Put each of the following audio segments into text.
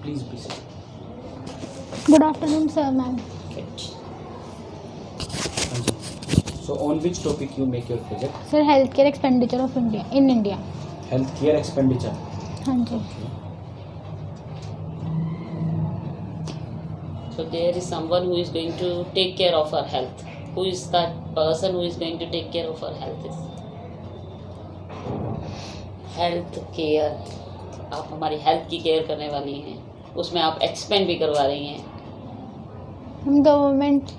Please be seated. Good afternoon, sir, ma'am. So on which topic you make your project? Sir, healthcare expenditure of India in India. Healthcare expenditure. हाँ जी. So there is someone who is going to take care of our health. Who is that person who is going to take care of our health? Health care. आप हमारी health की care करने वाली हैं, उसमें आप expand भी करवा रही हैं. हम government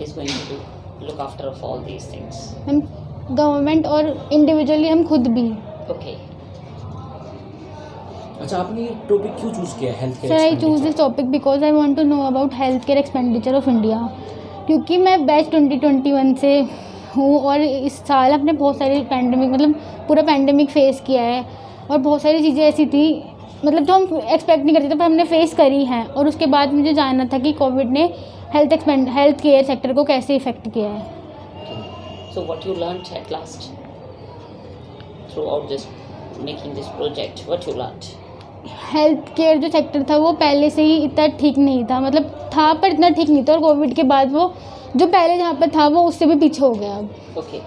is going to look after of all these things. हम गवर्नमेंट और इंडिविजुअली हम खुद भी. ओके. अच्छा, आपने ये टॉपिक क्यों चूज किया health care? Sir, I choose this topic because I want to know about health care expenditure of India, क्योंकि मैं बैच 2021 से हूँ और इस साल अपने बहुत सारी पैंडमिक मतलब पूरा पैंडमिक फेस किया है और बहुत सारी चीज़ें ऐसी थी मतलब जो हम एक्सपेक्ट नहीं करते थे पर हमने फेस करी हैं. और उसके बाद मुझे जानना था कि कोविड ने हेल्थ केयर सेक्टर को कैसे इफेक्ट किया है. So what you learnt at last throughout this making this project? What you learnt? Health care जो सेक्टर था वो पहले से ही इतना ठीक नहीं था, मतलब था पर इतना ठीक नहीं था. और कोविड के बाद वो जो पहले जहाँ पर था वो उससे भी पीछे हो गया अब. Okay.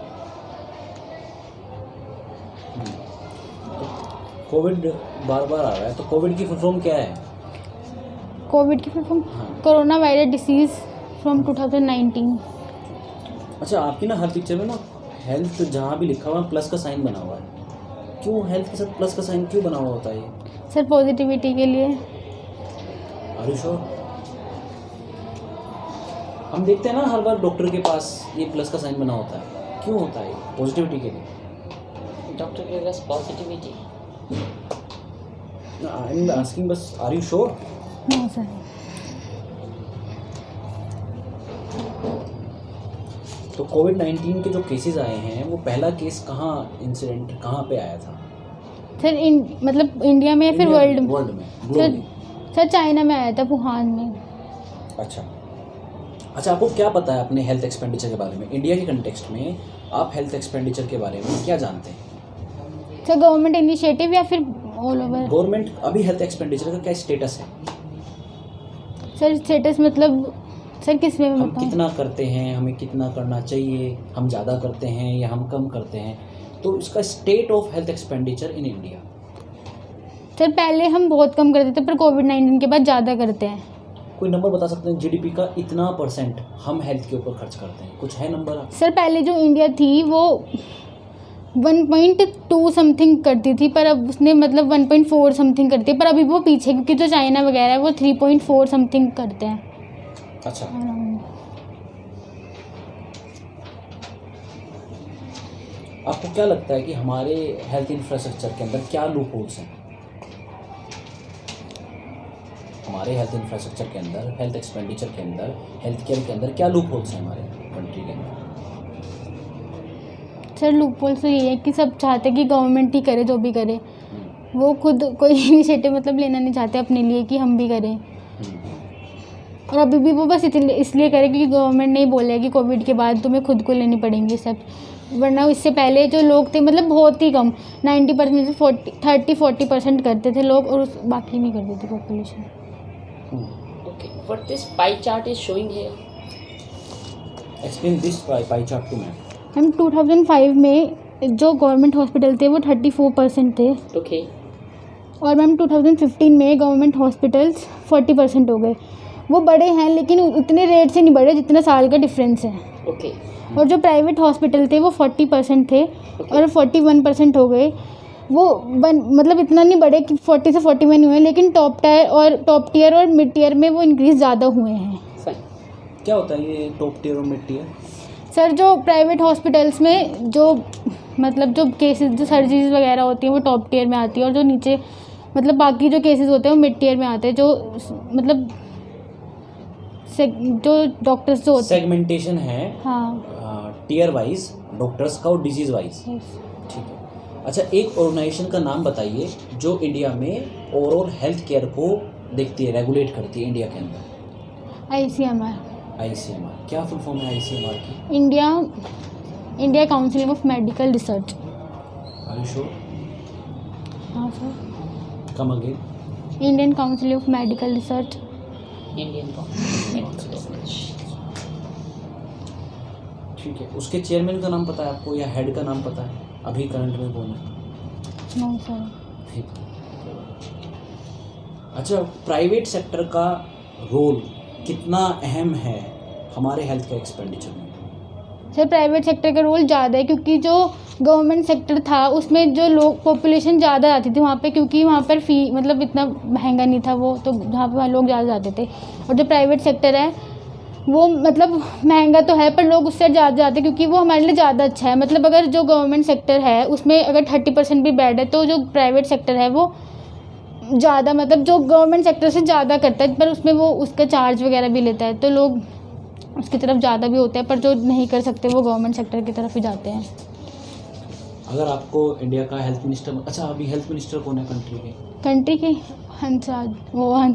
कोविड बार बार आ रहा है, तो कोविड की फुल फॉर्म क्या है? कोविड की full form corona virus disease from 2019. अच्छा, आपकी ना हर पिक्चर में ना हेल्थ जहाँ भी लिखा हुआ है प्लस का साइन बना हुआ है. क्यों हेल्थ के साथ प्लस का साइन क्यों बना हुआ होता है ये? सर, पॉजिटिविटी के लिए. Are you sure? हम देखते हैं ना हर बार डॉक्टर के पास ये प्लस का साइन बना होता है. क्यों होता है? पॉजिटिविटी के लिए. Doctor gave us positivity. I am asking बस, are you sure? No sir. तो कोविड-19 के जो केसेस आए हैं वो पहला केस कहाँ इंसिडेंट कहाँ पे आया था? सर मतलब इंडिया में या फिर वर्ल्ड में? में सर, ग्लोबली. सर चाइना में आया था, वुहान में. अच्छा, आपको क्या पता है अपने हेल्थ एक्सपेंडिचर के बारे में? इंडिया के कंटेक्स्ट में आप हेल्थ एक्सपेंडिचर के बारे में क्या जानते हैं? सर, गवर्नमेंट इनिशिएटिव या फिर ऑल ओवर? गवर्नमेंट अभी हेल्थ एक्सपेंडिचर का क्या स्टेटस है? सर, स्टेटस मतलब सर किस में हम बताऊं? कितना करते हैं, हमें कितना करना चाहिए, हम ज़्यादा करते हैं या हम कम करते हैं, तो इसका state of health expenditure in India. Sir, पहले हम बहुत कम करते थे पर कोविड-19 के बाद ज़्यादा करते हैं. कोई नंबर बता सकते हैं? जीडीपी का इतना % हम हेल्थ के ऊपर खर्च करते हैं, कुछ है नंबर? सर, पहले जो इंडिया थी वो 1.2 समथिंग करती थी पर अब उसने मतलब 1.4 समथिंग करती है, पर अभी वो पीछे क्योंकि जो चाइना वगैरह है वो 3.4 समथिंग करते हैं. अच्छा, आपको क्या लगता है कि हमारे हेल्थ इंफ्रास्ट्रक्चर के अंदर क्या लूप होल्स हैं? हमारे हेल्थ इंफ्रास्ट्रक्चर के अंदर, हेल्थ एक्सपेंडिचर के अंदर, हेल्थ केयर के अंदर क्या लूप होल्स हैं हमारे कंट्री के अंदर? सर, लूपहोल तो ये है कि सब चाहते हैं कि गवर्नमेंट ही करे जो भी करे. वो खुद कोई इनिशिएटिव मतलब लेना नहीं चाहते अपने लिए कि हम भी करें. और अभी भी वो बस इसलिए करे क्योंकि गवर्नमेंट नहीं बोले कि कोविड के बाद तुम्हें खुद को लेनी पड़ेंगी सब. वरना इससे पहले जो लोग थे मतलब बहुत ही कम 90% से 30-40% करते थे लोग और बाकी नहीं करते थे population. Okay. What this pie chart is showing here? Explain this pie chart to ma'am. हम 2005 में जो गवर्नमेंट हॉस्पिटल थे वो 34% थे. Okay. और मैम 2015 में गवर्नमेंट हॉस्पिटल्स 40% हो गए. वो बड़े हैं लेकिन उतने रेट से नहीं बढ़े जितना साल का डिफरेंस है. Okay. और जो प्राइवेट हॉस्पिटल थे वो 40% थे और 41% हो गए. वो मतलब इतना नहीं बढ़े कि 40 से 41 हुए, लेकिन टॉप टियर और मिड टियर में वो इंक्रीज़ ज़्यादा हुए हैं. Fine. क्या होता है ये टॉप टियर और मिड टियर? सर, जो प्राइवेट हॉस्पिटल्स में जो मतलब जो केसेस जो सर्जरीज वगैरह होती हैं वो टॉप टियर में आती है और जो नीचे मतलब बाकी जो केसेस होते हैं वो मिड टियर में आते हैं. जो मतलब जो डॉक्टर्स जो होते हैं सेगमेंटेशन है. हाँ, टियर वाइज डॉक्टर्स का और डिजीज वाइज. ठीक है. अच्छा, एक ऑर्गेनाइजेशन का नाम बताइए जो इंडिया में ओवरऑल हेल्थ केयर को देखती है, रेगुलेट करती है इंडिया के अंदर. ICMR. ICMR क्या फुल फॉर्म है ICMR की? India council of medical research. Are you sure? हाँ sir. Come again. Indian council of medical research. Indian Council of Medical Research. ठीक है, उसके चेयरमैन का नाम पता है आपको या हेड का नाम पता है अभी करंट में कौन है? No sir. ठीक। अच्छा, प्राइवेट सेक्टर का रोल कितना अहम है हमारे हेल्थ केयर एक्सपेंडिचर में? सर प्राइवेट सेक्टर का रोल ज़्यादा है, क्योंकि जो गवर्नमेंट सेक्टर था उसमें जो लोग पॉपुलेशन ज़्यादा आती थी वहाँ पे, क्योंकि वहाँ पर फ़ी मतलब इतना महंगा नहीं था वो, तो जहाँ पे वहाँ लोग ज़्यादा जाते थे। और जो प्राइवेट सेक्टर है वो मतलब महंगा तो है पर लोग उससे ज़्यादा जाते हैं, क्योंकि वो हमारे लिए ज़्यादा अच्छा है। मतलब अगर जो गवर्नमेंट सेक्टर है उसमें अगर 30% भी बेड है, तो जो प्राइवेट सेक्टर है वो ज़्यादा मतलब जो गवर्नमेंट सेक्टर से ज़्यादा करता है, पर उसमें वो उसका चार्ज वगैरह भी लेता है, तो लोग उसकी तरफ ज़्यादा भी होते हैं, पर जो नहीं कर सकते वो गवर्नमेंट सेक्टर की तरफ ही जाते हैं। अगर आपको इंडिया का हेल्थ मिनिस्टर, अच्छा अभी हेल्थ मिनिस्टर कौन है कंट्री के? हंसराज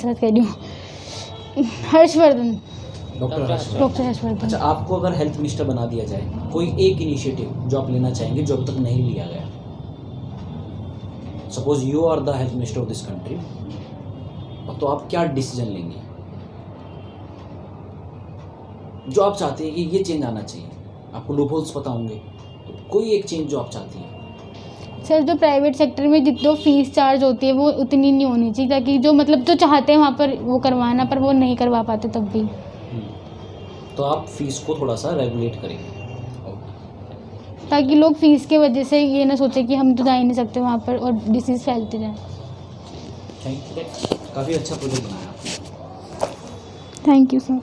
कह रही हूँ, हर्षवर्धन, डॉक्टर हर्षवर्धन। डॉक्टर हर्षवर्धन। अच्छा, आपको अगर हेल्थ मिनिस्टर बना दिया जाए, कोई एक इनिशिएटिव जो आप लेना चाहेंगे जो अब तक नहीं लिया गया, suppose you are the health minister of this country, तो आप क्या डिसीजन लेंगे जो आप चाहते हैं कि ये चेंज आना चाहिए? आपको लूपहोल्स पता होंगे, तो कोई एक चेंज जो आप चाहती हैं। सर जो प्राइवेट सेक्टर में जितनी फीस चार्ज होती है वो उतनी नहीं होनी चाहिए, ताकि जो मतलब जो चाहते हैं वहाँ पर वो करवाना, पर वो नहीं करवा पाते तब भी। तो आप फीस को थोड़ा सा रेगुलेट करेंगे, ताकि लोग फीस के वजह से ये ना सोचे कि हम तो जा ही नहीं सकते वहाँ पर और डिसीज़ फैलते जाए। थैंक यू, काफ़ी अच्छा प्रोजेक्ट बनाया आपने। Thank you sir.